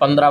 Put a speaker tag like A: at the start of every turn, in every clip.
A: 15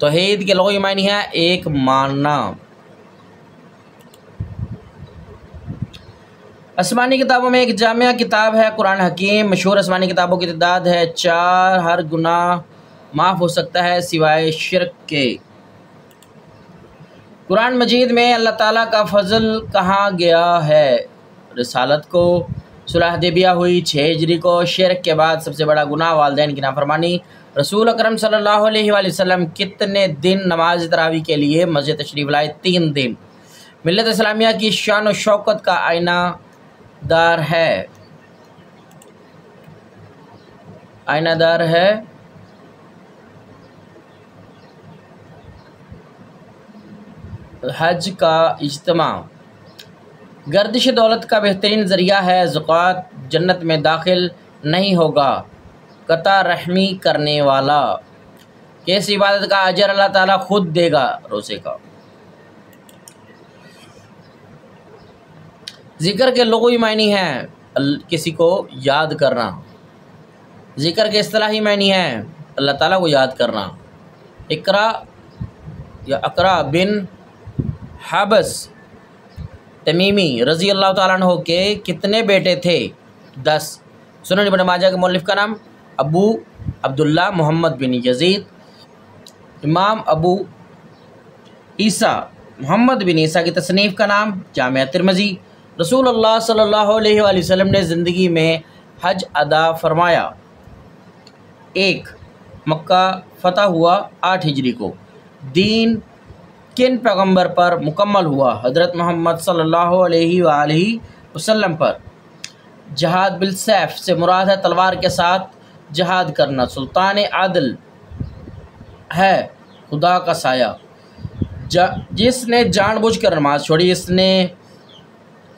A: توحید کے لغوی معنی ہے ایک ماننا۔ آسمانی کتابوں میں ایک جامعہ کتاب ہے قرآن حکیم۔ مشہور آسمانی کتابوں کی تعداد ہے 4۔ ہر گناہ معاف ہو سکتا ہے سوائے شرک کے۔ قرآن مجید میں اللہ تعالیٰ کا فضل کہا گیا ہے؟ رسالت کو، صلح حدیبیہ ہوئی 6 ہجری کو، شرک کے بعد سب سے بڑا گناہ والدین کی نافرمانی، رسول اکرم صلی اللہ علیہ وآلہ وسلم کتنے دن نماز تراویح کے لیے مسجد تشریف لائے؟ 3 دن۔ ملت اسلامیہ کی شان و شوکت کا آئینہ دار ہے؟ آئینہ دار ہے حج کا اجتماع۔ گردش دولت کا بہترین ذریعہ ہے زکوٰۃ۔ جنت میں داخل نہیں ہوگا قطع رحمی کرنے والا۔ کس عبادت کا اجر اللہ تعالیٰ خود دے گا؟ روزے کا۔ ذکر کے لغوی معنی ہے کسی کو یاد کرنا۔ ذکر کے اصطلاحی معنی ہے اللہ تعالیٰ کو یاد کرنا۔ اقرا یا اقرا بن حابس تمیمی رضی اللہ تعالیٰ عنہ کے کتنے بیٹے تھے؟ 10۔ سنن ابن ماجہ کے مؤلف کا نام ابو عبداللہ محمد بن یزید۔ امام ابو عیسیٰ محمد بن عیسیٰ کی تصنیف کا نام جامع ترمذی۔ رسول اللہ صلی اللہ علیہ وآلہ وسلم نے زندگی میں حج ادا فرمایا۔ 1۔ مکہ فتح ہوا 8 ہجری کو۔ دین کن پیغمبر پر مکمل ہوا؟ حضرت محمد صلی اللہ علیہ وآلہ وسلم پر۔ جہاد بالسیف سے مراد ہے تلوار کے ساتھ جہاد کرنا۔ سلطان عادل ہے خدا کا سایہ۔ جس نے جان بوجھ کر نماز چھوڑی اس نے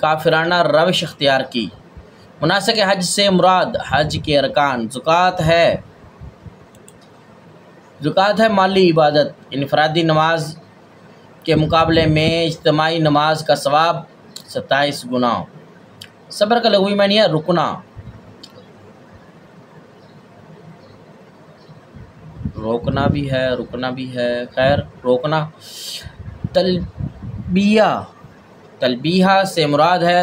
A: کافرانہ روش اختیار کی۔ مناسک حج سے مراد حج کے ارکان۔ زکوٰۃ ہے مالی عبادت۔ انفرادی نماز کے مقابلے میں اجتماعی نماز کا ثواب 27 گنا۔ صبر کا لغوی معنی ہے رکنا۔ روکنا بھی ہے، رکنا بھی ہے، خیر روکنا۔ تلبیہ سے مراد ہے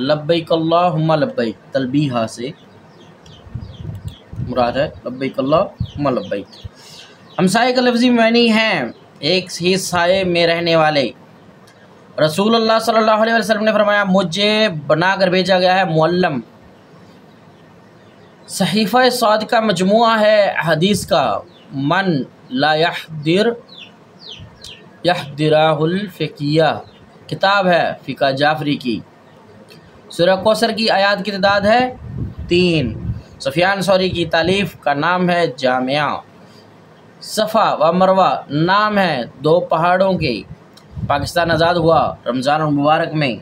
A: لبیک اللہم لبیک۔ تلبیہ سے مراد ہے لبیک اللہم لبیک۔ ہمسائے کا لفظی معنی ہے ایک ہی سائے میں رہنے والے۔ رسول اللہ صلی اللہ علیہ وسلم نے فرمایا مجھے بنا کر بھیجا گیا ہے معلم۔ صحیفہ صادقہ مجموعہ ہے حدیث کا۔ من لا یحضرہ الفقیہ کتاب ہے فقہ جعفری کی۔ سورہ کوثر کی آیات کی تعداد ہے 3۔ سفیان ثوری کی تالیف کا نام ہے جامعہ۔ صفا و مروہ نام ہے 2 پہاڑوں کے۔ پاکستان آزاد ہوا رمضان المبارک میں۔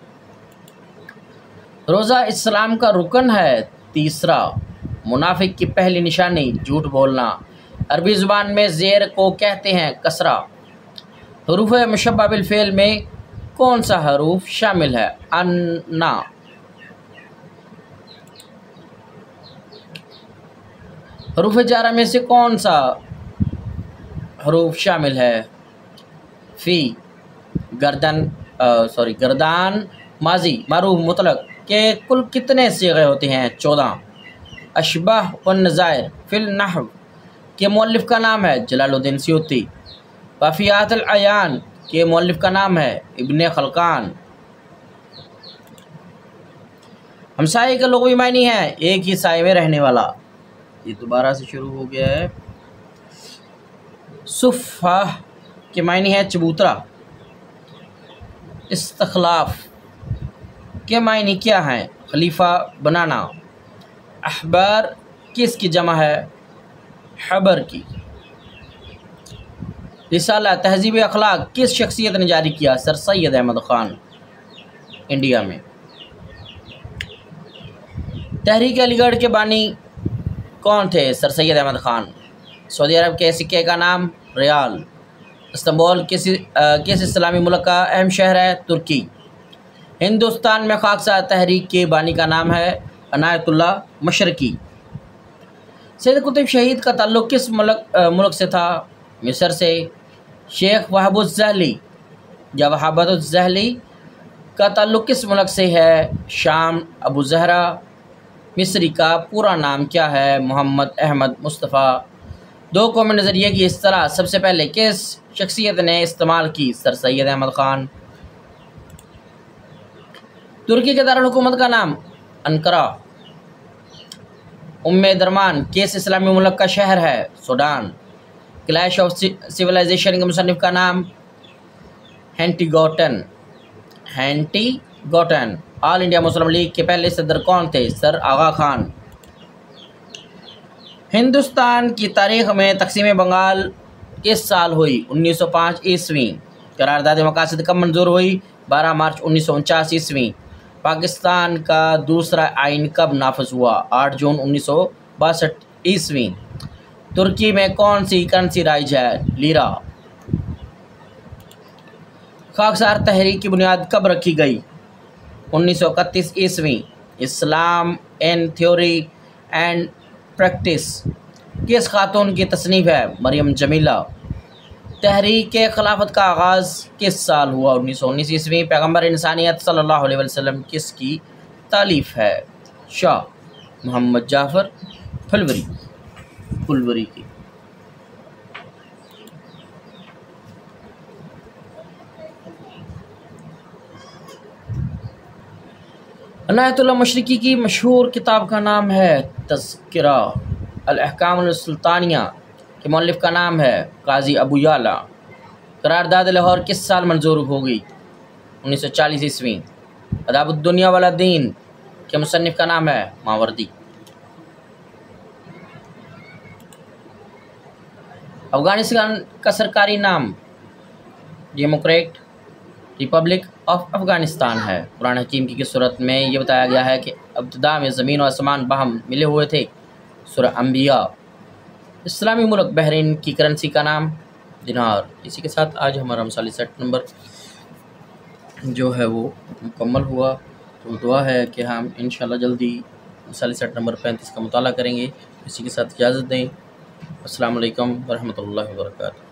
A: روزہ اسلام کا رکن ہے 3۔ منافق کی پہلی نشانی جھوٹ بولنا۔ عربی زبان میں زیر کو کہتے ہیں کسرہ۔ حروف مشبہ بالفعل میں کون سا حروف شامل ہے؟ انا۔ حروف جارہ میں سے کون سا حروف شامل ہے؟ فی۔ گردان ماضی معروف مطلق کے کل کتنے صیغے ہوتے ہیں؟ 14۔ اشباہ والنظائر فی النحو کے مؤلف کا نام ہے جلال الدین سیوطی۔ وافیات العیان کے مؤلف کا نام ہے ابن خلقان۔ ہمسائے کا لغوی معنی ہے ایک ہی سائے میں رہنے والا۔ یہ دوبارہ سے شروع ہو گیا ہے۔ صفہ کے معنی ہے چبوترا۔ استخلاف کے معنی کیا ہیں؟ خلیفہ بنانا۔ احبار کس کی جمع ہے؟ حبر کی۔ رسالہ تہذیب اخلاق کس شخصیت نے جاری کیا؟ سر سید احمد خان، انڈیا میں۔ تحریک علی گڑھ کے بانی کون تھے؟ سر سید احمد خان۔ سعودی عرب کے سکے کا نام ریال۔ استنبول کس اسلامی ملک کا اہم شہر ہے؟ ترکی۔ ہندوستان میں خاکسار تحریک کے بانی کا نام ہے عنایت اللہ مشرقی۔ سید قطب شہید کا تعلق کس ملک سے تھا؟ مصر سے شیخ وہب الزہلی یا وہابت الزہلی کا تعلق کس ملک سے ہے؟ شام۔ ابو زہرا مصری کا پورا نام کیا ہے؟ محمد احمد مصطفیٰ۔ دو قومی نظریے کی اصطلاح سب سے پہلے کس شخصیت نے استعمال کی؟ سر سید احمد خان۔ ترکی کے دارالحکومت کا نام؟ انقرہ۔ درمان کس اسلامی ملک کا شہر ہے؟ سوڈان۔ کلیش آف سویلائزیشن کے مصنف کا نام؟ ہینٹی گوٹن۔ آل انڈیا مسلم لیگ کے پہلے صدر کون تھے؟ سر آغا خان۔ ہندوستان کی تاریخ میں تقسیم بنگال کس سال ہوئی؟ 1905 عیسوی۔ قرارداد مقاصد کب منظور ہوئی؟ 12 مارچ 1949 عیسوی۔ پاکستان کا دوسرا آئین کب نافذ ہوا؟ 8 جون 1962 عیسوی۔ ترکی میں کون سی کرنسی رائج ہے؟ لیرا۔ خاکسار تحریک کی بنیاد کب رکھی گئی؟ 1931 عیسوی۔ اسلام ان تھیوری اینڈ پریکٹس کس خاتون کی تصنیف ہے؟ مریم جمیلہ۔ تحریک خلافت کا آغاز کس سال ہوا؟ 1919 عیسوی۔ پیغمبر انسانیت صلی اللہ علیہ وسلم کس کی تالیف ہے؟ شاہ محمد جعفر پھلوری کی۔ عنایت اللہ مشرقی کی مشہور کتاب کا نام ہے تذکرہ۔ الاحکام السلطانیہ کے مؤلف کا نام ہے قاضی ابو یعلا۔ قرارداد لاہور کس سال منظور ہو گئی؟ 1940 عیسوی۔ آداب الدنیا والدین کے مصنف کا نام ہے ماوردی۔ افغانستان کا سرکاری نام ڈیموکریٹ ریپبلک آف افغانستان ہے۔ قرآن حکیم کی کس صورت میں یہ بتایا گیا ہے کہ ابتدا میں زمین و آسمان باہم ملے ہوئے تھے؟ سورہ انبیاء۔ اسلامی ملک بحرین کی کرنسی کا نام؟ دینار۔ اسی کے ساتھ آج ہمارا مثالی سیٹ نمبر جو ہے وہ مکمل ہوا، تو دعا ہے کہ ہم انشاءاللہ جلدی مثالی سیٹ نمبر 35 کا مطالعہ کریں گے۔ اسی کے ساتھ اجازت دیں۔ السلام علیکم ورحمۃ اللہ وبرکاتہ۔